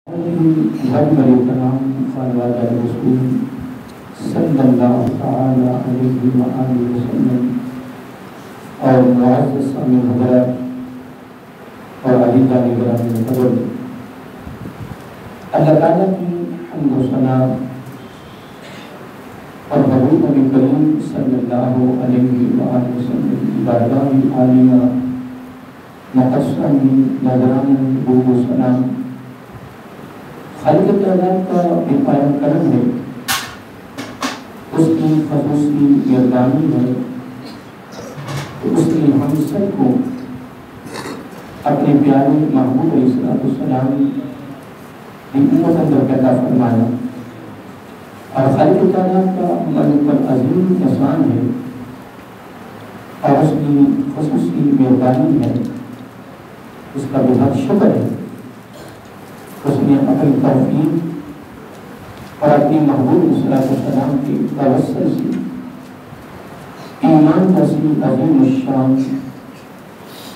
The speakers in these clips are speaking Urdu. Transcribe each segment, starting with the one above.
محمد کرام خانوادہ رسول صلی اللہ تعالی علیہ وآلہ وسلم اور معزز سامعین حضرات اور علی جان گرامی قدر، اللہ تعالیٰ کی حمد و ثنا اور حضور نبی کریم صلی اللہ علیہ وآلہ وسلم کی بارگاہ عالیہ مقصر میں نظران درود و سلام خالق کائنات کا بے پایہ کرم ہے، اس کی خصوصی مہربانی ہے کہ اس نے ہم سب کو اپنے پیارے محبوب علیہ السلام کی امت اندر پیدا فرمایا، اور خالق کائنات کا ہمارے پر عظیم احسان ہے اور اس کی خصوصی مہربانی ہے، اس کا بہت شکر ہے۔ اس نے اپنی توفیق اور اپنی محبوب صلی اللہ علیہ وسلم کی توسل سے ایمان جیسی عظیم الشان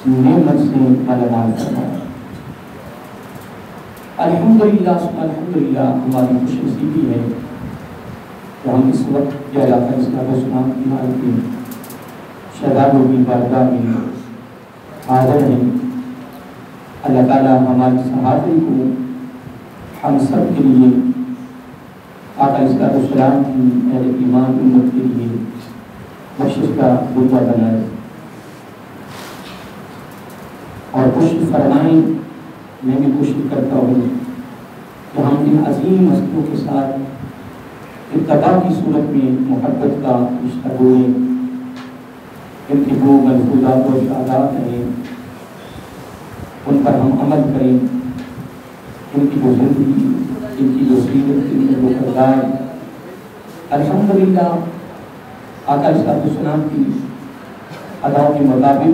نعمت سے مالامال فرمایا۔ الحمدللہ ہماری خوش نصیبی ہے کہ ہم اس وقت یہ علاقہ اسلام و اسلام کی حال کے شہزادوں کی بارگاہ میں حاضر ہیں۔ اللہ تعالیٰ ہماری حاضری کو ہم سب کے لیے آقا علیہ السلام کی اہل ایمان امت کے لیے بخشش کا ذریعہ بنائے اور خوش فرمائیں۔ میں بھی کوشش کرتا ہوں کہ ہم ان عظیم ہستیوں کے ساتھ اتباع کی صورت میں محبت کا رشتہ جوڑیں، ان کی جو ملفوظات و ارشادات ہیں ان پر ہم عمل کریں، ان کی جو زندگی، ان کی جو سیرت، ان کے جو کردار الحمدللہ آقا علیہ السلام کی اداؤں کے مطابق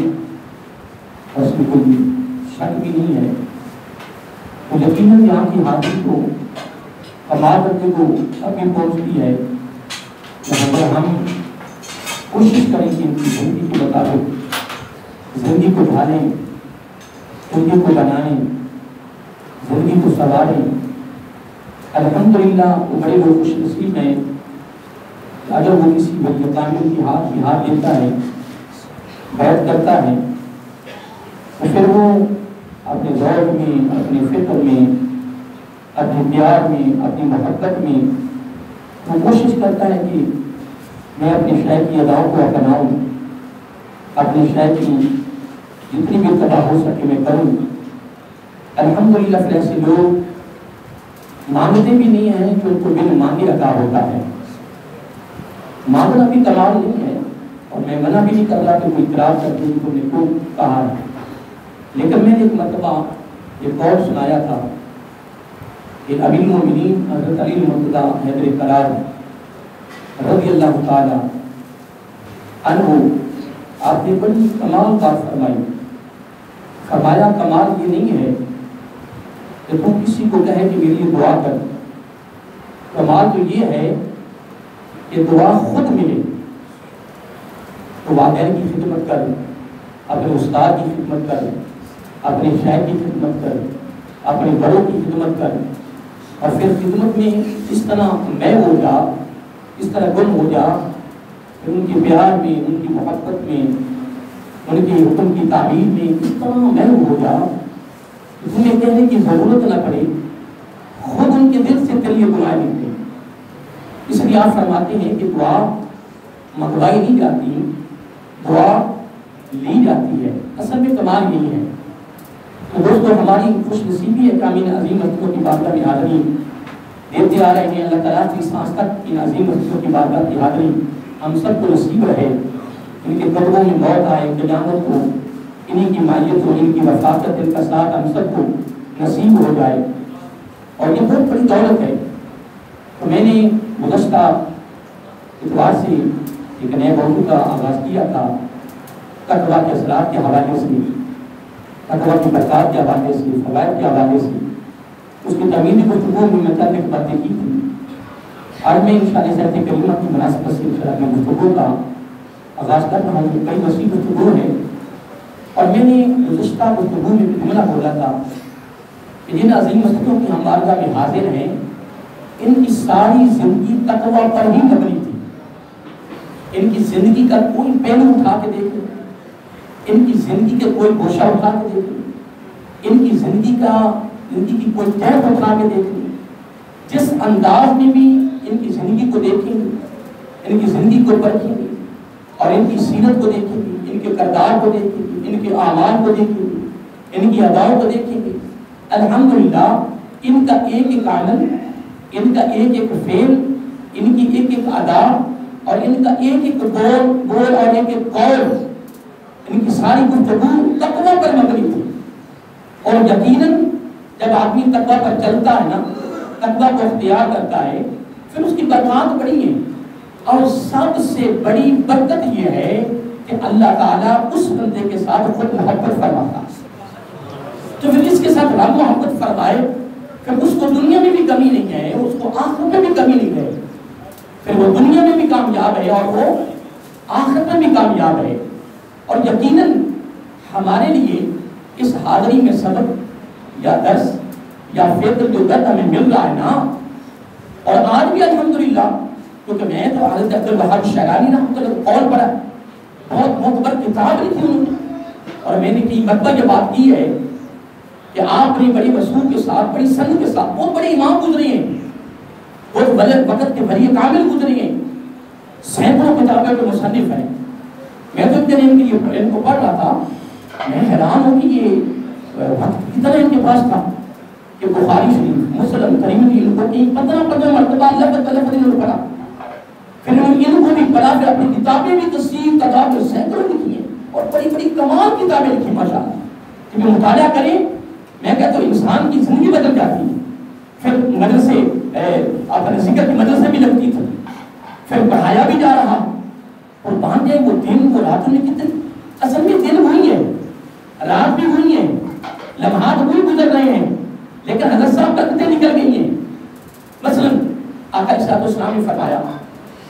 اس میں کوئی شک بھی نہیں ہے، تو یقیناً یہاں کی حاضری کو کمال رکھنے کو اب بھی پہنچتی ہے کہ اگر ہم کوشش کریں کہ ان کی زندگی کے مطابق زندگی کو ڈھالیں، زندگی کو بنائیں، زندگی کو سواریں۔ الحمدللہ وہ بڑے لوگ خوش نصیب ہیں کہ اگر وہ کسی ولی کامل کی ہاتھ دیتا ہے، بیعت کرتا ہے، تو پھر وہ اپنے ذوق میں، اپنے فکر میں، اپنے پیار میں، اپنی محبت میں وہ کوشش کرتا ہے کہ میں اپنے شیخ کی اداؤں کو اپناؤں، اپنے شیخ کی جتنی بھی اتباع ہو سکے میں کروں۔ الحمدللہ پھر ایسے لوگ مانگتے بھی نہیں ہیں کہ ان کو بن مانگے عطا ہوتا ہے۔ مانگنا بھی کمال نہیں ہے، اور میں منع بھی نہیں کر رہا کہ کوئی اقرار کرتے کہ تم نے کیوں کہا ہے، لیکن میں نے ایک مرتبہ ایک قول سنایا تھا کہ امیر المومنین حضرت علی المرتضیٰ حیدر قرار رضی اللہ تعالی عنہ آپ نے بڑی کمال بات فرمائی۔ فرمایا کمال یہ نہیں ہے کہ تم کسی کو کہے کہ میری دعا کر، کمال تو یہ ہے کہ دعا خود ملے۔ تو والدین کی خدمت کر، اپنے استاد کی خدمت کر، اپنے شیخ کی خدمت کر، اپنے بڑوں کی خدمت کر، اور پھر خدمت میں اس طرح میں ہو جا، اس طرح گم ہو جا کہ ان کے پیار میں، ان کی محبت میں، ان کے حکم کی تعبیر میں اس طرح میں ہو جا کہ تمہیں کہنے کی ضرورت نہ پڑے، خود ان کے دل سے تیرے لیے دعائیں نکلیں۔ اس لیے آپ فرماتے ہیں کہ دعا منگوائی نہیں جاتی، دعا لی جاتی ہے۔ اصل میں کمال یہی ہے۔ تو دوستو ہماری خوش نصیبی ہے کہ ہم ان عظیم ہستیوں کی بارگاہ میں حاضری دیتے آ رہے ہیں۔ اللہ تعالیٰ کی سانس تک ان عظیم ہستیوں کی بارگاہ کی حاضری ہم سب کو نصیب رہے، ان کے قدموں میں موت آئے، قیامت کو انہیں کی مائیت ہو، ان کی وفاقت، ان کا ساتھ ہم سب کو نصیب ہو جائے، اور یہ بہت بڑی دولت ہے۔ تو میں نے گزشتہ اتوار سے ایک نئے موضوع کا آغاز کیا تھا، تقویٰ کے اثرات کے حوالے سے، تقویٰ کی برکات کے حوالے سے، فوائد کے حوالے سے، اس کی تمیزی گفتگو میں چند ایک باتیں کی تھی۔ آج میں انشاءاللہ صحت کریمہ کی مناسبت سے انشاءاللہ میں گفتگو کا آغاز کر رہا ہوں۔ کئی وسیع گفتگو ہے، اور میں نے گزشتہ گفتگو میں جملہ بولا تھا کہ جن عظیم ہستیوں کی ہم بارگاہ میں حاضر ہیں، ان کی ساری زندگی تقوی پر ہی مبنی تھی۔ ان کی زندگی کا کوئی پہلو اٹھا کے دیکھیں، ان کی زندگی کے کوئی گوشہ اٹھا کے دیکھیں، ان کی زندگی کی کوئی طرف اٹھا کے دیکھیں، جس انداز میں بھی ان کی زندگی کو دیکھیں گے، ان کی زندگی کو پرکھیں گے اور ان کی سیرت کو دیکھیں گے، ان کے کردار کو دیکھیں گے، ان کے اعمال کو دیکھیں گے، ان کی اداؤں کو دیکھیں گے، الحمدللہ ان کا ایک ایک عمل، ان کا ایک ایک فعل، ان کی ایک ایک ادا اور ان کا ایک ایک بول اور ایک ایک قول، ان کی ساری گفتگو تقوی پر مبنی تھی۔ اور یقیناً جب آدمی تقوی پر چلتا ہے نا، تقوی کو اختیار کرتا ہے، پھر اس کی برکات بڑی ہیں، اور سب سے بڑی برکت یہ ہے کہ اللہ تعالیٰ اس بندے کے ساتھ خود محبت فرماتا ہے۔ تو پھر اس کے ساتھ رب محبت فرمائے، پھر اس کو دنیا میں بھی کمی نہیں ہے، اس کو آخرت میں بھی کمی نہیں ہے، پھر وہ دنیا میں بھی کامیاب ہے اور وہ آخرت میں بھی کامیاب ہے۔ اور یقیناً ہمارے لیے اس حاضری میں سبق یا درس یا فکر جو درد ہمیں مل رہا ہے نا، اور آج بھی الحمدللہ، کیونکہ میں تو حضرت عبدالوہاب شعرانی رحمۃ اللہ قول پڑھا، بہت معتبر کتاب لکھی انہوں نے، اور میں نے کئی مرتبہ یہ بات کی ہے کہ آپ نے بڑی وسوخ کے ساتھ، بڑی سن کے ساتھ بہت بڑے امام گزرے ہیں، بہت وقت کے بڑی کامل گزرے ہیں، سینکڑوں کتابیں کے مصنف ہیں۔ میں تو ان کو پڑھ رہا تھا، میں حیران ہوں کہ یہ وقت کتنا ان کے پاس تھا کہ بخاری شریف، مسلم، ترمذی، ان کو 15 مرتبہ لفظ بلفظ انہوں نے پڑھا، پھر ان کو بھی پڑھا، پھر اپنی کتابیں بھی تصنیف کتاب سینکڑوں لکھی ہیں اور بڑی بڑی کمال کتابیں لکھی ماشاءاللہ۔ کہ مطالعہ کریں، میں کہتا ہوں انسان کی زندگی بدل جاتی ہے۔ پھر مدرسے، اپنے ذکر کی مدرسے بھی لگتی تھی، پھر پڑھایا بھی جا رہا، اور باندھے وہ دن وہ راتوں میں کتنے، اصل میں دن ہوئی ہے، رات بھی ہوئی ہے، لمحات بھی گزر رہے ہیں، لیکن حضرت صاحب برکتیں نکل گئی ہیں۔ مثلا آقا علیہ السلام نے فرمایا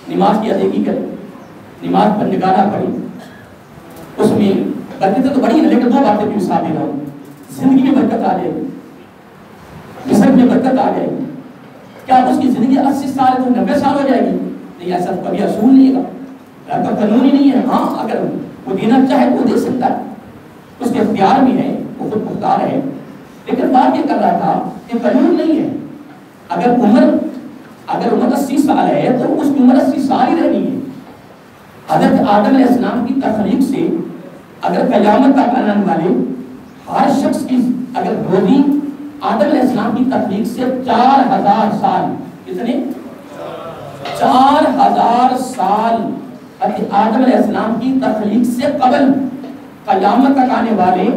نماز کی ادائیگی کریں، نماز پر نگاہ پڑھی، اس میں برکتیں تو بڑی ہیں، لیکن دو باتیں بھی مثال دے رہا ہوں۔ زندگی میں برکت آ جائے گی، جسم میں برکت آ جائے گی، کیا اس کی زندگی 80 سال تو 90 سال ہو جائے گی؟ نہیں، ایسا کبھی اصول نہیں ہے، رب کا قانون ہی نہیں ہے۔ ہاں اگر وہ دینا چاہے تو وہ دے سکتا ہے، اس کے اختیار میں ہے، وہ خود مختار ہے، لیکن بات یہ کر رہا تھا کہ قانون نہیں ہے۔ اگر عمر 80 سال ہے تو اس کی عمر 80 سال ہی رہنی ہے۔ حضرت آدم علیہ السلام کی تخلیق سے اگر قیامت تک آنے والے ہر شخص کی اگر روزی آدم علیہ السلام کی تخلیق سے 4000 سال، کتنے؟ 4000 سال آدم علیہ السلام کی تخلیق سے قبل قیامت تک آنے والے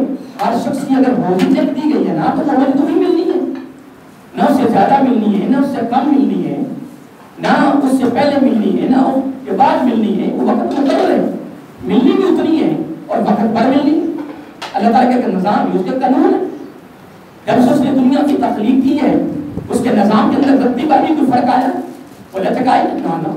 ہر شخص کی اگر روزی لکھ دی گئی ہے نا، تو روزی تو نہیں ملنی ہے، نہ اس سے زیادہ ملنی ہے، نہ اس سے کم ملنی ہے، نہ اس سے پہلے ملنی ہے، نہ اس کے بعد ملنی ہے، وہ وقت مقرر ہے، ملنی بھی اتنی ہے اور وقت پر ملنی۔ اللہ تعالیٰ کا نظام ہے، اس کے قانون ہے۔ جب اس نے دنیا کی تخلیق کی ہے، اس کے نظام کے اندر رتی کا بھی کوئی فرق آیا، وہ لچکائی نہ۔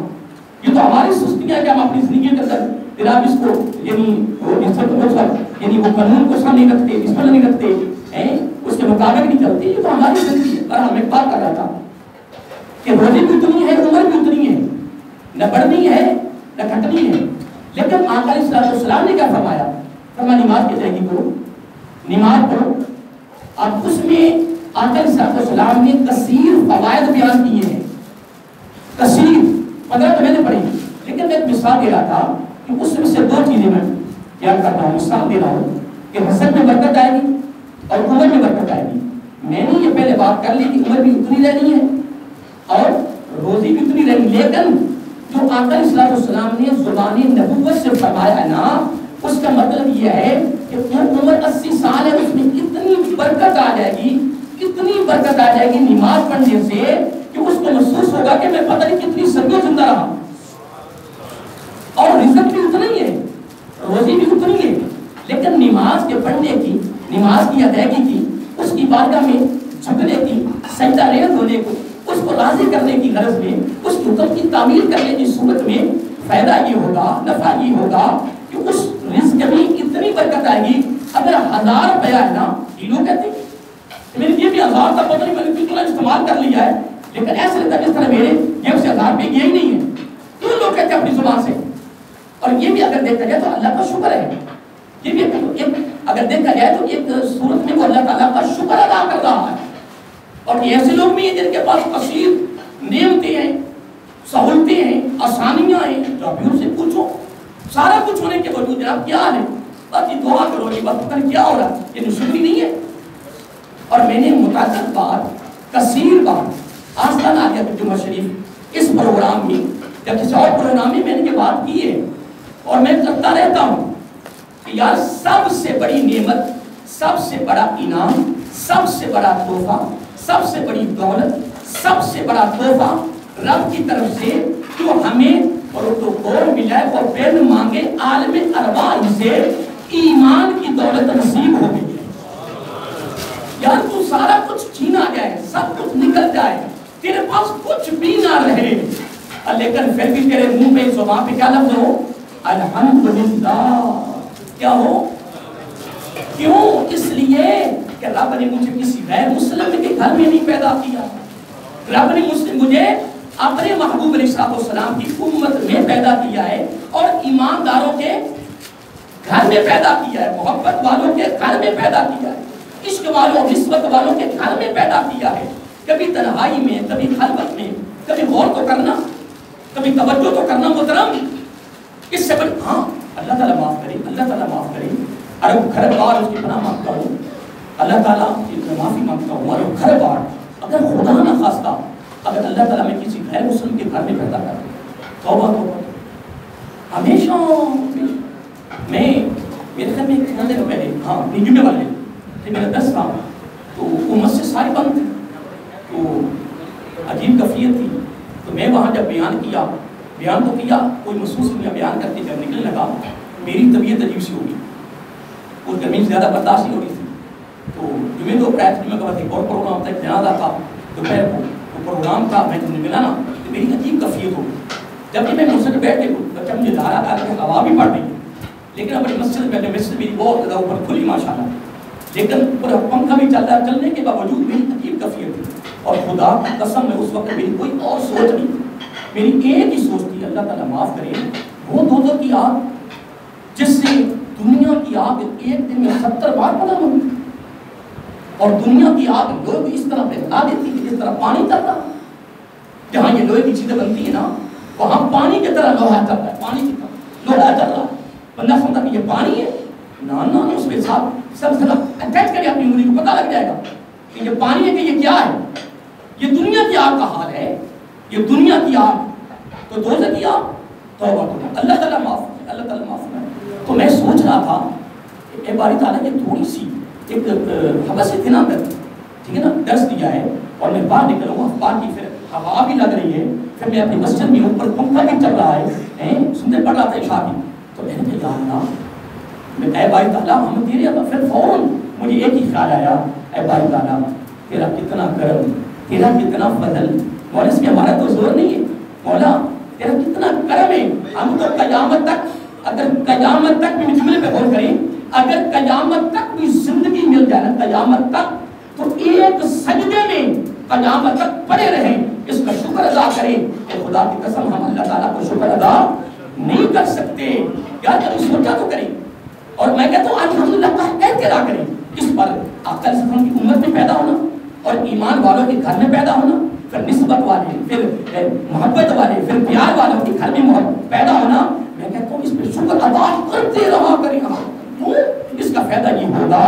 یہ تو ہماری سستیاں کہ ہم اپنی زندگی کے اندر جناب اس کو یعنی وہ قانون کو سامنے رکھتے، اس پر نہیں رکھتے ہیں، اس کے مطابق نہیں چلتے۔ یہ تو ہماری زندگی ہے۔ پر ہم ایک بات کر رہا تھا کہ روزی بھی اتنی ہے، عمر بھی اتنی ہے، نہ بڑھنی ہے نہ گھٹنی ہے۔ لیکن آقا علیہ السلام نے کیا فرمایا؟ فرمایا نماز کی ادائیگی کرو، نماز پڑھو۔ اب اس میں آقا علیہ السلام نے کثیر فوائد بیان کیے ہیں، کثیر 15 تو میں نے پڑھی، لیکن میں ایک مثال دے رہا تھا کہ اس میں سے 2 چیزیں میں بیان کرتا ہوں، مثال دے رہا ہوں کہ حسن میں برکت آئے گی اور عمر میں برکت آئے گی۔ میں نے یہ پہلے بات کر لی کہ عمر بھی اتنی رہنی ہے اور روزی بھی اتنی رہنی، لیکن جو آقا علیہ السلام نے زبان نبوت سے فرمایا ہے نا، اس کا مطلب یہ ہے کہ عمر 80 سال ہے، اس میں اتنی برکت آ جائے گی، اتنی برکت آ جائے گی نماز پڑھنے سے کہ اس کو محسوس ہوگا کہ میں پتہ نہیں کتنی صدیوں زندہ رہا، اور رزق بھی اتنا ہی ہے، روزی بھی اتنی ہے، لیکن نماز کے پڑھنے کی، نماز کی ادائیگی کی، اس کی بارگاہ میں جھکنے کی، سجدہ ریز ہونے کو، اس کو راضی کرنے کی غرض میں، اس حکم کی تعمیل کرنے کی صورت میں فائدہ یہ ہوگا، نفع یہ ہوگا کہ اس رزق میں اتنی برکت آئے گی۔ اگر 1000 روپیہ ہے نا، کلو کہتے ہیں میری یہ بھی ہزار تک پتہ نہیں میں نے کس طرح استعمال کر لیا ہے، لیکن ایسے لگتا ہے جس طرح میرے جیب سے 1000 روپئے گئے ہی نہیں ہے. کیوں لوگ کہتے ہیں اپنی زبان سے؟ اور یہ بھی اگر دیکھا جائے تو اللہ کا شکر ہے. یہ بھی اگر دیکھا جائے تو ایک صورت میں وہ اللہ تعالیٰ کا شکر ادا کر رہا ہے. اور ایسے لوگ بھی ہیں جن کے پاس کثیر نعمتیں ہیں، سہولتیں ہیں، آسانیاں ہیں، جو ابھی ان سے پوچھو سارا کچھ ہونے کے باوجود جناب کیا ہے، باقی دعا کرو یہ بات پتہ کیا ہو رہا ہے، یہ نشکری نہیں ہے. اور میں نے متعدد بار کثیر بار آستان آ گیا جمعہ شریف اس پروگرام میں یا کسی اور پروگرام میں میں نے یہ بات کی ہے، اور میں کرتا رہتا ہوں کہ یار سب سے بڑی نعمت، سب سے بڑا انعام، سب سے بڑا تحفہ، سب سے بڑی دولت، سب سے بڑا تحفہ رب کی طرف سے جو ہمیں پروٹوکول ملا ہے اور بین مانگے عالم ارواح سے ایمان کی دولت نصیب ہو گئی ہے. یار تو سارا کچھ چھینا جائے، سب کچھ نکل جائے، تیرے پاس کچھ بھی نہ رہے، لیکن پھر بھی تیرے منہ پہ زبان پہ کیا لفظ ہو؟ الحمدللہ. کیا ہو؟ کیوں؟ اس لیے کہ رب نے مجھے کسی غیر مسلم کے گھر میں نہیں پیدا کیا. رب نے مجھے اپنے محبوب علیہ السلام کی امت میں پیدا کیا ہے اور ایمانداروں کے گھر میں پیدا کیا ہے، محبت والوں کے گھر میں پیدا کیا ہے، عشق والوں نسبت والوں کے گھر میں پیدا کیا ہے. کبھی تنہائی میں، کبھی خلوت میں، کبھی غور تو کرنا، کبھی توجہ تو کرنا محترم. اس سے بڑی ہاں اللہ تعالیٰ معاف کرے، اللہ تعالیٰ معاف کرے. ارے گھر بار اس کی پناہ مانگتا ہوں، اللہ تعالیٰ کی معافی مانگتا ہوں. ارے گھر بار اگر خدا نہ خواستہ اگر اللہ تعالیٰ میں کسی غیر مسلم کے گھر میں پیدا کر توبہ توبہ. ہمیشہ میں میرے گھر میں ایک دن پہلے ہاں جمعے والے تھے، میرا 10 تھا تو وہ مسجد ساری بند تھی، تو عجیب کیفیت تھی. تو میں وہاں جب بیان کیا، بیان تو کیا، کوئی محسوس نہیں. بیان کرتے جب نکلنے لگا میری طبیعت عجیب سی ہوگی، اس گرمی زیادہ برداشت نہیں ہو رہی تھی. تو جمعے دو پرائز جمعہ کا وقت ایک اور پروگرام تھا، ایک جنازہ تھا دوپہر کو، وہ پروگرام تھا. میں جب ملا نا تو میری عجیب کیفیت ہوگی. جب کہ میں مسجد بیٹھ کے بچہ مجھے دھارا آ کے ہوا بھی پڑ رہی ہے، لیکن اپنی مسجد پہلے مسجد میری بہت زیادہ اوپر کھلی ماشاءاللہ، لیکن پورا پنکھا بھی چل رہا ہے، چلنے کے باوجود میری عجیب کیفیت تھی. اور خدا کی قسم میں اس وقت میری کوئی اور سوچ نہیں تھی، میری ایک ہی سوچ تھی اللہ تعالیٰ معاف کرے وہ دوزخ کی آگ جس سے دنیا کی آگ ایک دن میں 70 بار پیدا ہوئی، اور دنیا کی آگ لوہے کو اس طرح پھیلا دیتی ہے جس طرح پانی چلتا ہے. جہاں یہ لوہے کی چیزیں بنتی ہیں نا وہاں پانی کی طرح لوہا چل رہا ہے، پانی کی طرح لوہا چل رہا ہے. بندہ سمجھتا کہ یہ پانی ہے، نہ اس کے ساتھ سب سے اٹیچ کرے اپنی انگلی کو، پتہ لگ جائے گا کہ یہ پانی ہے کہ یہ کیا ہے. یہ دنیا کی آگ کا حال ہے، یہ دنیا کی آگ. تو دوزخ کی آگ توبہ توبہ، اللہ تعالیٰ معاف کرے، اللہ تعالیٰ معاف کرے. تو میں سوچ رہا تھا کہ باری تعالیٰ نے تھوڑی سی ایک حوث تھی نا اندر، ٹھیک ہے نا، درس دیا ہے اور میں باہر نکلوں گا، باہر کی پھر ہوا بھی لگ رہی ہے، پھر میں اپنی مسجد میں اوپر پنکھا بھی چل رہا ہے، سنتے پڑھ رہا تھا عشاء کی. تو میں نے کہا یا اللہ، میں اے باری تعالیٰ ہم تیرے اللہ. پھر فوراً مجھے ایک ہی خیال آیا، اے باری تعالیٰ تیرا کتنا کرم، تیرا کتنا فضل. مولا اس میں ہمارا تو زور نہیں ہے، مولا تیرا کتنا کرم ہے. ہم تو قیامت تک، اگر قیامت تک بھی جملے پہ غور کریں، اگر قیامت تک بھی زندگی مل جائے نا قیامت تک، تو ایک سجدے میں قیامت تک پڑے رہیں، اس کا شکر ادا کریں. کہ خدا کی قسم ہم اللہ تعالیٰ کو شکر ادا نہیں کر سکتے. کیا کبھی سوچا تو کریں. اور میں کہتا ہوں الحمدللہ کا کہتے ادا کریں. اس پر آقا علیہ السلام کی امت میں پیدا ہونا اور ایمان والوں کے گھر میں پیدا ہونا، پھر نسبت والے، پھر محبت والے، پھر پیار والوں کے گھر میں پیدا ہونا، میں کہتا ہوں اس پہ شکر ادا کرتے رہا کریں. اس کا فائدہ یہ ہوگا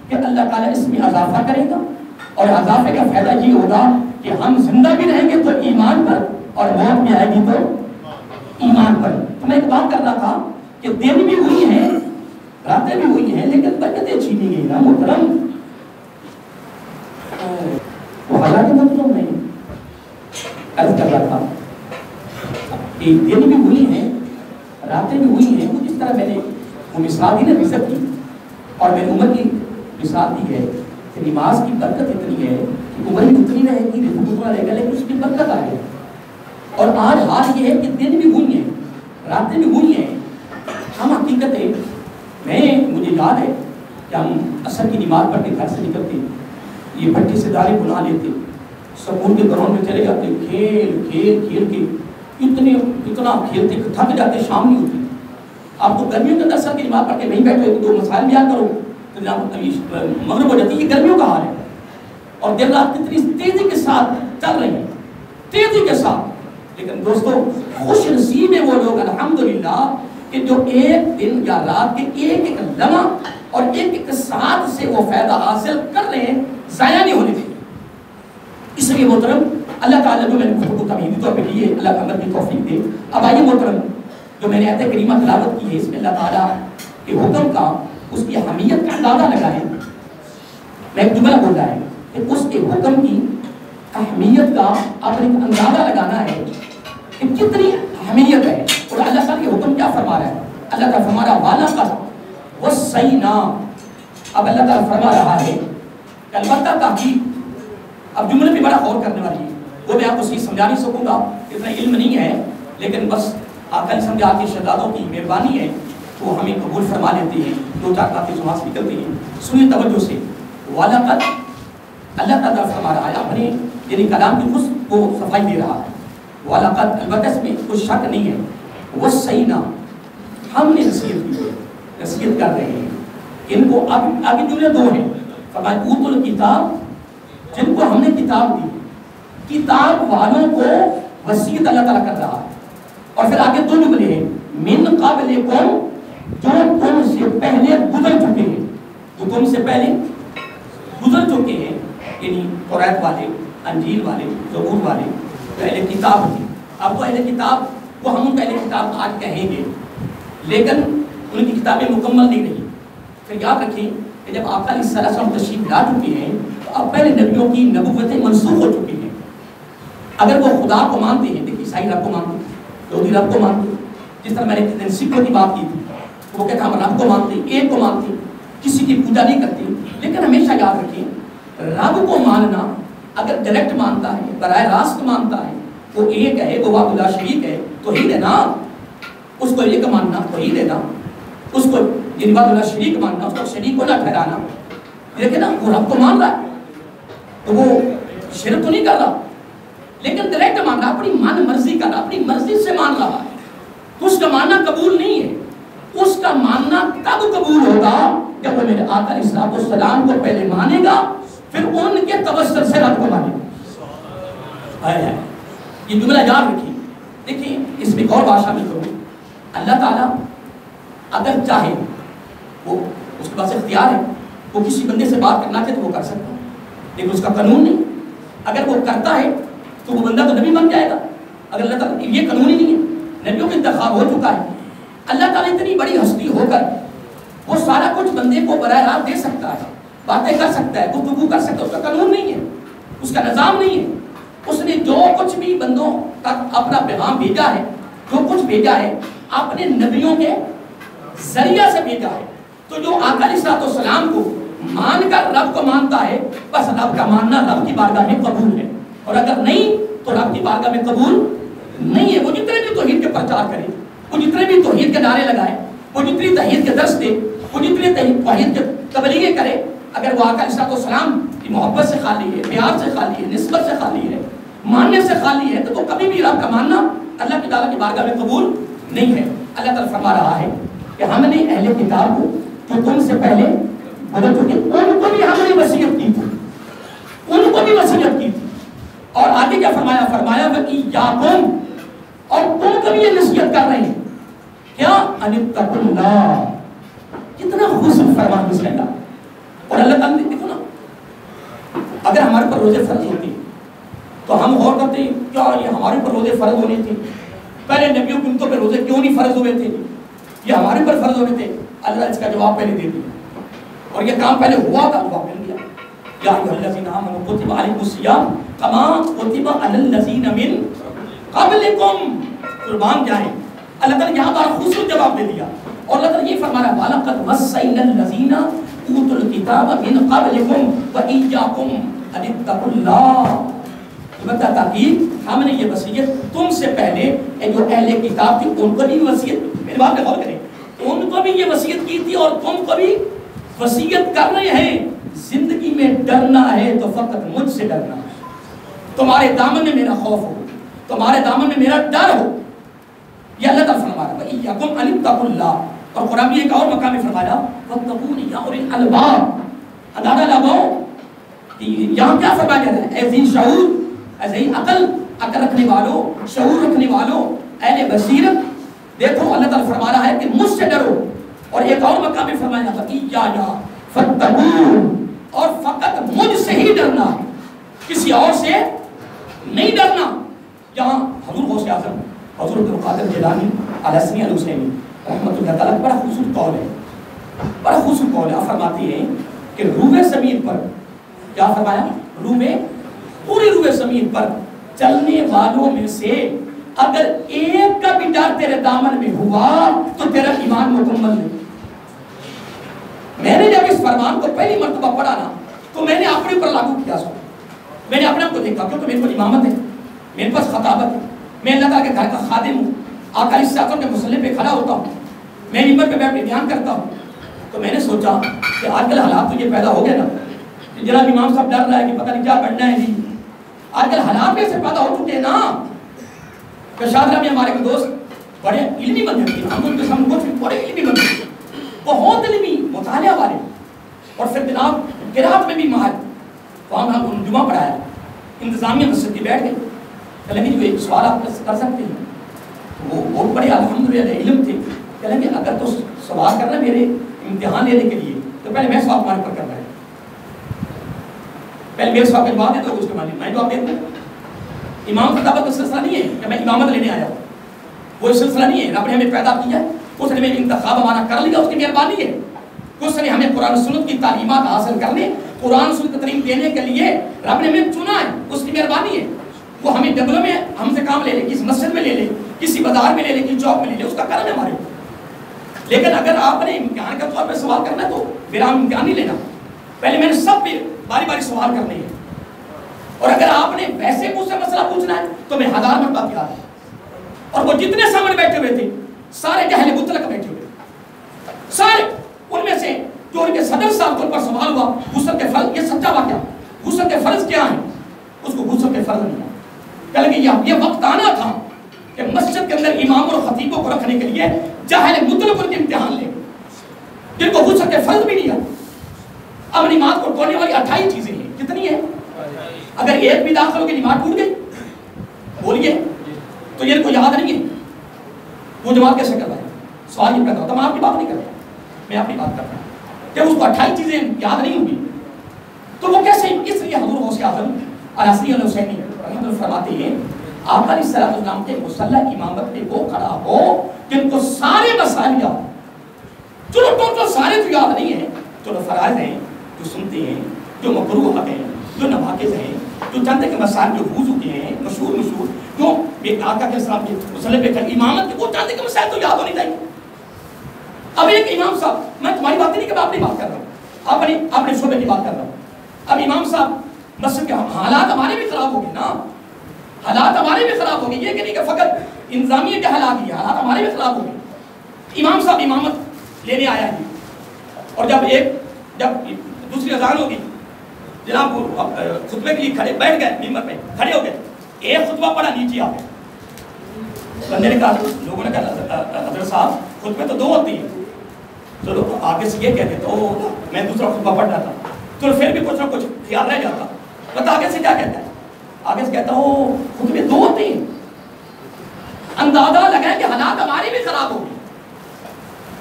کہ اللہ تعالیٰ اس میں اضافہ کرے گا، اور اضافے کا فائدہ یہ ہوگا کہ ہم زندہ بھی رہیں گے تو ایمان پر، اور موت بھی آئے گی تو ایمان پر. تو میں ایک بات کر رہا تھا کہ دن بھی ہوئی ہیں، راتیں بھی ہوئی ہیں، لیکن برکتیں چھینی گئی نا محترم. وہ حالانکہ مطلب میں عرض کر رہا تھا کہ دن بھی ہوئی ہیں، راتیں بھی ہوئی ہیں. جس طرح میں نے وہ مثال دی نا رزق کی، اور میں نے عمر کی مثال دی ہے کہ نماز کی برکت اتنی ہے کہ عمر بھی اتنی رہے گی، رزق اتنا رہے گا، لیکن اس کی برکت آ گئی. اور آج حال یہ ہے کہ دن بھی ہوئی ہیں، راتیں بھی ہوئی ہیں. ہم حقیقت ہے، مجھے یاد ہے کہ ہم عصر کی نماز پڑھ کے گھر سے نکلتے یہ بھٹی سے دارے بنا لیتے، سکون کے گراؤنڈ میں چلے جاتے، کھیل کھیل کھیل کے اتنا کھیلتے کہ تھک جاتے، شام نہیں ہوتی. آپ کو گرمیوں کے اندر سر کی نماز پڑھ کے نہیں بیٹھے تو مسائل بیان کرو تو مغرب ہو جاتی ہے. یہ گرمیوں کا حال ہے. اور دن رات کتنی تیزی کے ساتھ چل رہی ہیں، تیزی کے ساتھ. لیکن دوستو خوش نصیب ہیں وہ لوگ الحمدللہ کہ جو ایک دن یا رات کے ایک ایک لمحہ اور ایک ایک ساتھ سے وہ فائدہ حاصل کر رہے ہیں، ضائع نہیں ہونے دیں. اس لیے محترم اللہ تعالیٰ جو میں نے خود کو تمہیدی طور پہ کی ہے، اللہ عمل کی توفیق دے. اب آئیے محترم جو میں نے آیت کریمہ تلاوت کی ہے، اس میں اللہ تعالیٰ کے حکم کا، اس کی اہمیت کا اندازہ لگائیں. میں ایک جملہ بول رہا ہے کہ اس کے حکم کی اہمیت کا آپ نے اندازہ لگانا ہے کہ کتنی اہمیت ہے. اور اللہ تعالیٰ کے حکم کیا فرما رہا ہے؟ اللہ تعالیٰ فرما رہا والا کا وصینا. اب اللہ تعالیٰ فرما رہا ہے کہ البتہ تحقیق، اب جملے پہ بڑا غور کرنے والی ہے، وہ میں آپ کو صحیح سمجھا نہیں سکوں گا، اتنا علم نہیں ہے، لیکن بس آقا سمجھا کے شہزادوں کی مہربانی ہے تو ہمیں قبول فرما لیتے ہیں. دو چار باتیں جو سے نکلتی ہیں، سنیے توجہ سے. وَلَقَدْ اللہ تعالیٰ فرما رہا ہے اپنے یعنی کلام کی خود کو صفائی دے رہا ہے. وَلَقَدْ البتہ اس میں کوئی شک نہیں ہے. وَصَّيْنَا ہم نے نصیحت کی ہے، نصیحت کر رہے ہیں ان کو. اب آگے جملے دو ہیں. فرمایا اوتوا الکتاب، جن کو ہم نے کتاب دی، کتاب والوں کو وصیت اللہ تعالیٰ کر رہا ہے. اور پھر آگے دو جملے ہیں من قبلکم، جو تم سے پہلے گزر چکے ہیں، جو تم سے پہلے گزر چکے ہیں، یعنی توریت والے، انجیل والے، زبور والے، جو اہل کتاب تھی. اب تو اہل کتاب کو ہم پہلے کتاب آج کہیں گے، لیکن ان کی کتابیں مکمل نہیں رہی. پھر یاد رکھیں کہ جب آقا علیہ السلام تشریف لا چکے ہیں تو اب پہلے نبیوں کی نبوتیں منسوخ ہو چکی ہیں. اگر وہ خدا کو مانتے ہیں، دیکھیے عیسائی رب کو مانتے ہیں، یہودی رب کو مانتے ہیں، جس طرح میں نے سکھوں کی بات کی تھی، وہ کہتا ہم رب کو مانتے ہیں، ایک کو مانتے ہیں، کسی کی پوجا نہیں کرتے. لیکن ہمیشہ یاد رکھیں رب کو ماننا اگر ڈائریکٹ مانتا ہے، براہ راست مانتا ہے، وہ ایک ہے، وہ وحدہ لا شریک ہے، توحید ہے نا. اس کو ایک ماننا توحید ہے نا. اس کو یعنی وحدہ لا شریک ماننا، اس کو شریک کو نہ ٹھہرانا. لیکن نا وہ رب کو مان رہا ہے تو وہ شرک تو نہیں کر رہا، لیکن ڈائریکٹ مان رہا، اپنی من مرضی کر رہا، اپنی مرضی سے مان رہا ہے. تو اس کا ماننا قبول نہیں ہے. اس کا ماننا تب قبول ہوگا جب وہ میرے آقا علیہ السلام کو پہلے مانے گا، پھر ان کے توسل سے رب کو مانے گا. یہ جملہ یاد رکھیں. دیکھیں اس میں اور بات شامل کروں. اللہ تعالیٰ اگر چاہے، وہ اس کے پاس اختیار ہے، وہ کسی بندے سے بات کرنا چاہے تو وہ کر سکتا ہے، لیکن اس کا قانون نہیں. اگر وہ کرتا ہے تو وہ بندہ تو نبی بن جائے گا. اگر اللہ تعالیٰ یہ قانون ہی نہیں ہے، نبیوں کا انتخاب ہو چکا ہے. اللہ تعالیٰ اتنی بڑی ہستی ہو کر وہ سارا کچھ بندے کو براہ راست دے سکتا ہے، باتیں کر سکتا ہے، گفتگو کر سکتا ہے. اس کا قانون نہیں ہے، اس کا نظام نہیں ہے. اس نے جو کچھ بھی بندوں تک اپنا پیغام بھیجا ہے، جو کچھ بھیجا ہے اپنے نبیوں کے ذریعہ سے بھیجا ہے. تو جو آقا علیہ السلام کو مان کر رب کو مانتا ہے، بس رب کا ماننا رب کی بارگاہ میں قبول ہے. اور اگر نہیں تو رب کی بارگاہ میں قبول نہیں ہے. وہ جتنے بھی توحید کے پرچار کرے، وہ جتنے بھی توحید کے نعرے لگائے، وہ جتنی توحید کے درس دے، وہ جتنے توحید کے تبلیغیں کرے، اگر وہ آقا علیہ السلام کی محبت سے خالی ہے، پیار سے خالی ہے، نسبت سے خالی ہے، ماننے سے خالی ہے، تو وہ کبھی بھی رب کا ماننا اللہ کی تعالیٰ کی بارگاہ میں قبول نہیں ہے. اللہ تعالیٰ فرما رہا ہے کہ ہم نے اہل کتاب کو جو تم سے پہلے بدل چکے ان کو بھی ہم نے وصیت کی تھی، ان کو بھی وصیت کی تھی. اور آگے کیا فرمایا؟ فرمایا وَإِيَّاكُمْ، اور تم کو بھی یہ نصیحت کر رہے ہیں کیا؟ ان اتقوا اللہ. کتنا حسن فرمان اس کا. اور اللہ تعالیٰ نے دیکھو نا، اگر ہمارے پر روزے فرض ہوتے تو ہم غور کرتے کیا یہ ہمارے پر روزے فرض ہونے تھے؟ پہلے نبیوں کی امتوں پہ روزے کیوں نہیں فرض ہوئے تھے؟ یہ ہمارے پر فرض ہونے تھے. اللہ اس کا جواب پہلے دے دیا، اور یہ کام پہلے ہوا تھا، جواب مل گیا. یا ایھا الذین آمنوا کتب علیکم الصیام کما کتب علی الذین من قبلکم. قربان جائیں، اللہ تعالیٰ یہاں پر خصوص جواب دے دیا. اور اللہ تعالیٰ یہ فرما رہا ہے وَلَقَدْ وَصَّيْنَا الَّذِينَ أُوتُوا الْكِتَابَ مِنْ قَبْلِكُمْ وَإِيَّاكُمْ أَنِ اتَّقُوا اللَّهَ. البتہ تحقیق ہم نے یہ وصیت تم سے پہلے جو اہل کتاب تھی ان کو بھی وصیت، میری بات پہ غور کریں، ان کو بھی یہ وصیت کی تھی اور تم کو بھی وصیت کر رہے ہیں. زندگی میں ڈرنا ہے تو فقط مجھ سے ڈرنا ہے. تمہارے دامن میں میرا خوف ہو, تمہارے دامن میں میرا ڈر ہو. یہ اللہ تعالیٰ فرما رہا ہے وَإِيَّاكُمْ أَنِ اتَّقُوا اللَّهَ. اور قرآن میں ایک اور مقام میں فرمایا وَاتَّقُونِ يَا أُولِي الْأَلْبَابِ. اندازہ لگاؤ یہاں کیا فرمایا جا رہا ہے؟ اے ذی شعور, اے ذی عقل, عقل رکھنے والوں, شعور رکھنے والوں, اہل بصیرت, دیکھو اللہ تعالیٰ فرما رہا ہے کہ مجھ سے ڈرو. اور ایک اور مقام میں فرمایا وَإِيَّايَ فَاتَّقُونِ, اور فقط مجھ سے ہی ڈرنا ہے, کسی اور سے نہیں ڈرنا. یہاں حضور غوث اعظم حضور عبد القادر جیلانی الحسنی الحسینی رحمۃ اللہ تعالیٰ بڑا خوبصورت قول ہے, بڑا خوبصورت قول ہے. آپ فرماتے ہیں کہ روح زمین پر, کیا فرمایا, پوری روح زمین پر چلنے والوں میں سے اگر ایک کا بھی ڈر تیرے دامن میں ہوا تو تیرا ایمان مکمل نہیں. میں نے جب اس فرمان کو پہلی مرتبہ پڑھا نا تو میں نے اپنے اوپر لاگو کیا. میں نے اپنے آپ کو دیکھا کیونکہ میرے کو امامت ہے, میرے پاس خطابت ہے, میں اللہ تعالیٰ کے گھر کا خادم ہوں, آقا علیہ السلام کے مسلح پہ کھڑا ہوتا ہوں, میں ممبر پہ بیٹھ کے بیان کرتا ہوں. تو میں نے سوچا کہ آج کل حالات تو یہ پیدا ہو گئے نا, جناب امام صاحب ڈر رہا ہے کہ پتہ نہیں کیا پڑھنا ہے جی. آج کل حالات ایسے پیدا ہو چکے ہیں نا کہ شاہدرہ میں ہمارے دوست بڑے علمی بندے تھے, ہم ان کے سامنے کچھ بڑے علمی بندے تھے, بہت علمی مطالعہ والے, اور پھر جناب قرات میں بھی ماہر. وہاں ہم جمعہ پڑھایا, انتظامیہ مسجد کی بیٹھ گئے, کہیں گے جو ایک سوال آپ کر سکتے ہیں. وہ بہت بڑے الحمدللہ علم تھے. کہیں گے اگر تو سوال کرنا میرے امتحان لینے کے لیے تو پہلے میں سوال تمہارے پر کرنا ہے, پہلے میرے سوال کے جواب دے دو, اس کے بعد میں جواب دے دوں. امام خطابت کا سلسلہ نہیں ہے کہ میں امامت لینے آیا ہوں, وہ سلسلہ نہیں ہے. رب نے ہمیں پیدا کیا ہے, اس نے ہمیں انتخاب ہمارا کر لیا, اس کی مہربانی ہے. اس نے ہمیں قرآن سنت کی تعلیمات حاصل کرنے, قرآن سنت تعلیم دینے کے لیے رب نے ہمیں چنا ہے, اس کی مہربانی ہے. وہ ہمیں ڈبلوں میں ہم سے کام لے لے, کسی مسجد میں لے لے, کسی بازار میں لے لے, کسی چوک میں لے لے, اس کا کرم ہے ہمارے. لیکن اگر آپ نے امتحان کے طور پہ سوال کرنا ہے تو پھر آپ امتحان نہیں لینا, پہلے میں نے سب پہ باری باری سوال کرنے ہیں. اور اگر آپ نے ویسے مجھ سے مسئلہ پوچھنا ہے تو میں 1000 مرتبہ تیار ہوں. اور وہ جتنے سامنے بیٹھے ہوئے تھے سارے جہل مطلق بیٹھے ہوئے, سارے. ان میں سے جو ان کے صدر صاحب کو پر سوال ہوا غسل کے فرض, یہ سچا واقعہ, غسل کے فرض کیا ہیں, اس کو غسل کے فرض نہیں ہے. کہ یہ وقت آنا تھا کہ مسجد کے اندر امام اور خطیبوں کو رکھنے کے لیے جاہل مطلق ان کے امتحان لیں جن کو غسل کے فرض بھی نہیں ہے. اب نماز کو توڑنے والی 28 چیزیں ہیں, کتنی ہیں؟ اگر ایک بھی داخل ہو کے نماز ٹوٹ گئی بولیے تو یہ کو یاد نہیں ہے, وہ جماعت کیسے کر رہا ہے؟ سوال یہ پیدا ہوتا. میں آپ کی بات نہیں کر رہا, میں اپنی بات کر رہا ہوں. جب اس کو 28 چیزیں یاد نہیں ہوگی تو وہ کیسے؟ اس لیے حضور غوث اعظم الحسنی الحسینی رحمۃ اللہ فرماتے ہیں آقا علیہ السلام کے مصلح امامت پہ وہ کھڑا ہو جن کو سارے مسائل یاد ہوں. چلو ٹوٹل سارے تو یاد نہیں ہیں, چلو فرائض ہیں جو سنتے ہیں, جو مکروہات ہیں, جو نواقض ہیں, جو چند کے مسائل جو وضو کے ہیں مشہور جو آقا کے السلام کے مصلح پہ امامت کے وہ چند کے مسائل تو یاد ہونی چاہیے. اب ایک امام صاحب, میں تمہاری بات نہیں کہ میں اپنی بات کر رہا ہوں, اپنے شعبے کی بات کر رہا ہوں. اب امام صاحب مسجد کے حالات ہمارے بھی خراب ہو گئے نا, حالات ہمارے بھی خراب ہو گئے, یہ کہ نہیں کہ فقط انتظامیہ کے حالات ہی, حالات ہمارے بھی خراب ہو گئے. امام صاحب امامت لینے آیا ہے اور جب دوسری اذان ہوگی جناب خطبے کے لیے کھڑے بیٹھ گئے ممبر پہ کھڑے ہو گئے, ایک خطبہ پڑھا نیچے آ گئے. بندے نے کہا, لوگوں نے کہا حضرت صاحب خطبے تو 2 ہوتی ہیں, چلو آگے سے یہ کہتے تو میں دوسرا خطبہ پڑھ جاتا, چلو پھر بھی کچھ نہ کچھ خیال رہ جاتا. بتا آگے سے کیا کہتا ہے, آگے سے کہتا ہوں خطبے 2 ہوتے ہیں. اندازہ لگائیں کہ حالات ہمارے بھی خراب ہو گئے,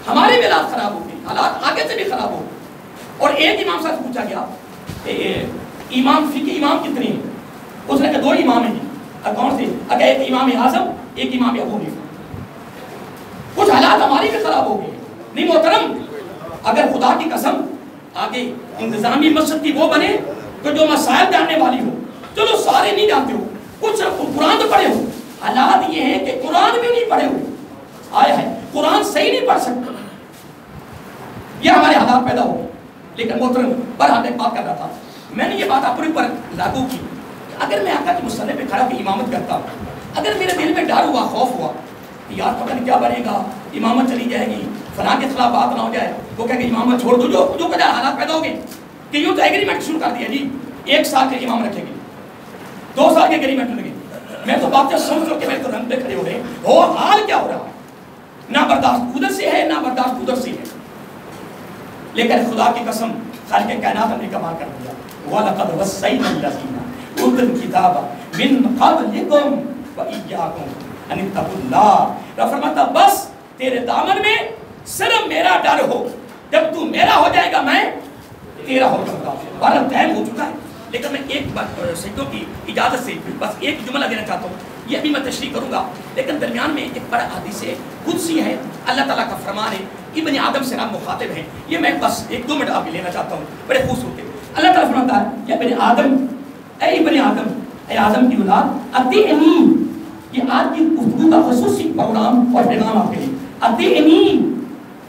ہمارے بھی حالات خراب ہو گئے, حالات آگے سے بھی خراب ہو گئے. اور ایک امام صاحب سے پوچھا گیا امام فقہ امام کتنے ہیں؟ اس نے کہا 2 امام ہیں. کون سے؟ اگر ایک امام اعظم ایک امام ابو حنیفہ. کچھ حالات ہماری بھی خراب ہو گئے. نہیں محترم, اگر خدا کی قسم آگے انتظامی مسجد کی وہ بنے تو جو مسائل جاننے والی ہو, چلو سارے نہیں جانتے ہو, کچھ قرآن تو پڑھے ہو. حالات یہ ہیں کہ قرآن بھی نہیں پڑھے ہوئے, آیا ہے قرآن صحیح نہیں پڑھ سکتے, یہ ہمارے حالات پیدا ہو گئے. لیکن محترم پر ہم ایک بات کر رہا تھا, میں نے یہ بات اپنے پر لاگو کی. اگر میں آقا کی مصلی پہ کھڑا کہ امامت کرتا ہوں, اگر میرے دل میں ڈر ہوا, خوف ہوا کہ یار پتہ نہیں کیا بنے گا, امامت چلی جائے گی, فلاں کے خلاف بات نہ ہو جائے, وہ کہے کہ امامت چھوڑ دو, جو کچھ حالات پیدا ہو گئے, کہ یوں تو ایگریمنٹ شروع کر دیا جی 1 سال کے امام رکھیں گے 2 سال کے ایگریمنٹ لگے. میں تو بات سمجھ لو کہ میرے تو رنگ پہ کھڑے ہو گئے ہو حال کیا ہو رہا ہے. نہ برداشت ادھر سے ہے نہ برداشت ادھر سے ہے. لیکن خدا کی قسم خالق کائنات نے کمال کر دیا. وَلَقَدْ وَصَّيْنَا الَّذِينَ أُوتُوا الْكِتَابَ مِن قَبْلِكُمْ وَإِيَّاكُمْ أَنِ اتَّقُوا اللَّهَ. رب فرماتا بس تیرے دامن میں صرف میرا ڈر ہو. جب تو میرا ہو جائے گا میں تیرا ہو جاؤں گا. بارہ ٹائم ہو چکا ہے لیکن میں ایک بات سیدوں کی اجازت سے بس ایک جملہ دینا چاہتا ہوں. یہ بھی میں تشریح کروں گا لیکن درمیان میں ایک بڑا حدیث ہے قدسی ہے. اللہ تعالیٰ کا فرمان ہے. ابن آدم سے آپ مخاطب ہیں. یہ میں بس 1-2 منٹ آپ لینا چاہتا ہوں بڑے خوبصورت ہے. اللہ تعالیٰ فرماتا ہے کہ ابن آدم اے ابن آدم اے آدم کی اولاد اطیعنی. یہ آج کی گفتگو کا خصوصی پروگرام اور پیغام آپ کے لیے. اطیعنی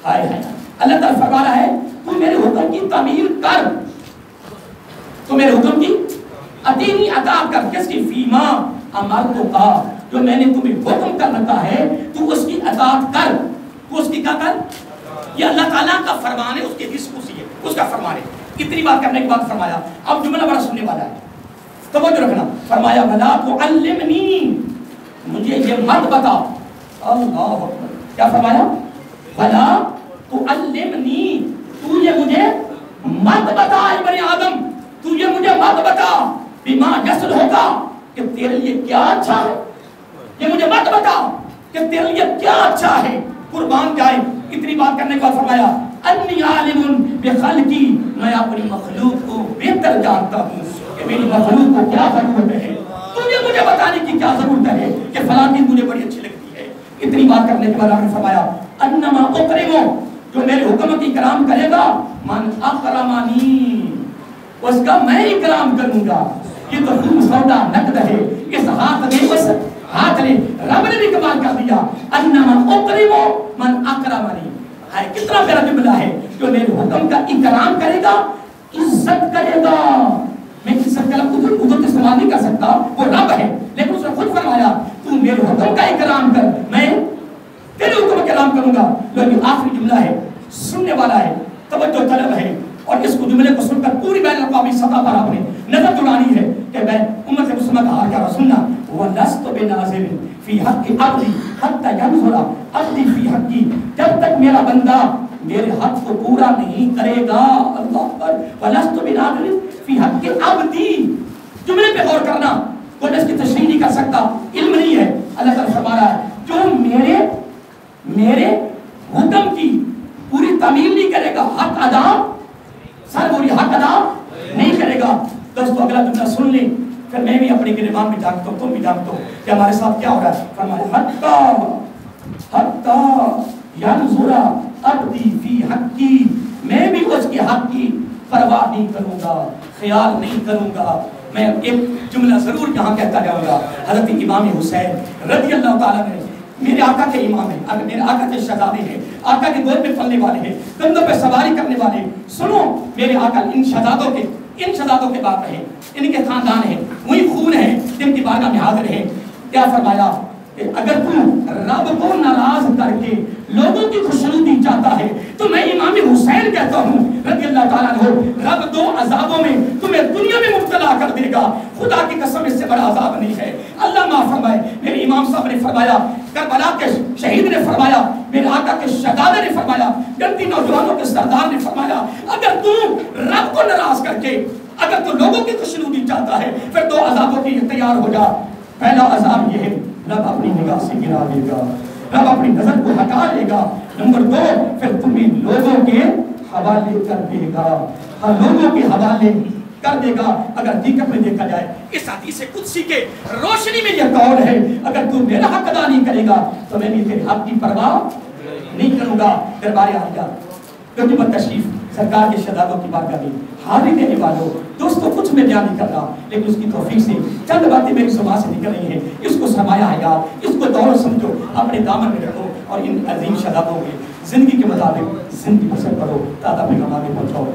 ہائے ہائے اللہ تعالیٰ فرما رہا ہے تو میرے حکم کی تعمیل کر. تو میرے حکم کی اطیعنی اطاعت کر. کس کی؟ فیما امرتک کا جو میں نے تمہیں حکم کر رکھا ہے تو اس کی اطاعت کر. تو اس کی کیا کر؟ یہ اللہ تعالیٰ کا فرمان ہے. اس کی حدیث قدسی ہے اس کا فرمان ہے. اتنی بات کرنے کے بعد فرمایا اب جملہ بڑا سننے والا ہے توجہ رکھنا. فرمایا بلا تعلمنی مجھے یہ مت بتا. اللہ اکبر. کیا فرمایا؟ بلا تعلمنی تو یہ مجھے مت بتا. ابن آدم تو یہ مجھے مت بتا بما یصل ہوگا کہ تیرے لیے کیا اچھا ہے. یہ مجھے مت بتا کہ تیرے لیے کیا اچھا ہے. قربان جائے. اتنی بات کرنے کے بعد فرمایا انی عالم بخلقی میں اپنی مخلوق کو بہتر جانتا ہوں کہ میری مخلوق کو کیا ضرورت ہے. تجھے مجھے بتانے کی کیا ضرورت ہے کہ فلاں چیز مجھے بڑی اچھی لگتی ہے. اتنی بات کرنے کے بعد آپ نے فرمایا انما اکرمو جو میرے حکم کی اکرام کرے گا من اکرمانی اس کا میں اکرام کروں گا. یہ تو خون سودا نقد ہے. اس ہاتھ میں اس ہاتھ نے رب نے بھی کمال کر دیا. انما اکرمو من اکرمانی. ہے کتنا پیارا جملہ ہے. جو میرے حکم کا اکرام کرے گا عزت کرے گا. میں عزت کا لفظ ادھر استعمال نہیں کر سکتا وہ رب ہے لیکن اس نے خود فرمایا تو میرے حکم کا اکرام کر میں تیرے حکم کا اکرام کروں گا. لیکن آخری جملہ ہے سننے والا ہے توجہ طلب ہے اور اس کو جملے کو سن کر پوری بین الاقوامی سطح پر آپ نے نظر جڑانی ہے کہ میں امت مسلمہ کا حال کیا سننا. وَلَسْتُ بِنَازِلٍ فِي حَقِّ عَبْدِي حَتَّى يَنْظُرَ عَبْدِي فِي حَقِّي. جب تک میرا بندہ میرے حق کو پورا نہیں کرے گا. اللہ اکبر. وَلَسْتُ بِنَازِلٍ فِي حَقِّ عَبْدِي. جملے پہ غور کرنا کوئی اس کی تشریح نہیں کر سکتا علم نہیں ہے. اللہ تعالیٰ فرما رہا ہے جو میرے حکم کی پوری تعمیل نہیں کرے گا حق ادا سر بولی حق ادا نہیں کرے گا. دوستو اگلا جملہ سن لیں پھر میں بھی اپنے گریبان میں جانتا ہوں تم بھی جانتا ہو کہ ہمارے ساتھ کیا ہو رہا ہے. فرمایا حتی ینظر عبدی فی حقی. میں بھی اس کے حق کی پرواہ نہیں کروں گا خیال نہیں کروں گا. میں ایک جملہ ضرور یہاں کہتا جاؤں گا. حضرت امام حسین رضی اللہ تعالیٰ نے میرے آقا کے امام ہیں میرے آقا کے شہزادے ہیں آقا کے گود میں پلنے والے ہیں کندھوں پہ سواری کرنے والے. سنو میرے آقا ان شہزادوں کے باپ ہیں ان کے خاندان ہیں وہی خون ہیں جن کی بارگاہ میں حاضر ہیں. کیا فرمایا کہ اگر تم رب کو ناراض کر کے لوگوں کی خوشنودی چاہتا ہے تو میں امام حسین کہتا ہوں رضی اللہ تعالیٰ عنہ رب 2 عذابوں میں تمہیں دنیا میں مبتلا کر دے گا. خدا کی قسم اس سے بڑا عذاب نہیں ہے. اللہ معاف فرمائے. میرے امام صاحب نے فرمایا کربلا کے شہید نے فرمایا میرے آقا کے شہزادے نے فرمایا جنتی نوجوانوں کے سردار نے فرمایا اگر تم رب کو ناراض کر کے اگر تو لوگوں کی خوشنودی چاہتا ہے پھر 2 عذابوں کی تیار ہو جا. پہلا عذاب یہ ہے رب اپنی نگاہ سے گرا دے گا رب اپنی نظر کو ہٹا لے گا. نمبر 2 پھر تمہیں لوگوں کے حوالے کر دے گا. لوگوں کے حوالے کر دے گا. اگر حقیقت میں دیکھا جائے اس حدیث قدسی کے روشنی میں یہ قول ہے اگر تم میرا حق ادا نہیں کرے گا تو میں بھی تیرے حق کی پرواہ نہیں کروں گا. دربار عالیہ خدمت تشریف سرکار کے شہزادوں کی بارگاہ میں حاضری دینے والوں دوستوں کچھ میں بیان نہیں کر رہا لیکن اس کی توفیق سے چند باتیں میری زبان سے نکل رہی ہیں. اس کو سرمایہ ہے یار اس کو دور سمجھو اپنے دامن میں رکھو اور ان عظیم شہزادوں کے زندگی کے مطابق زندگی بسر کرو تاکہ اپنے آگے پہنچاؤ.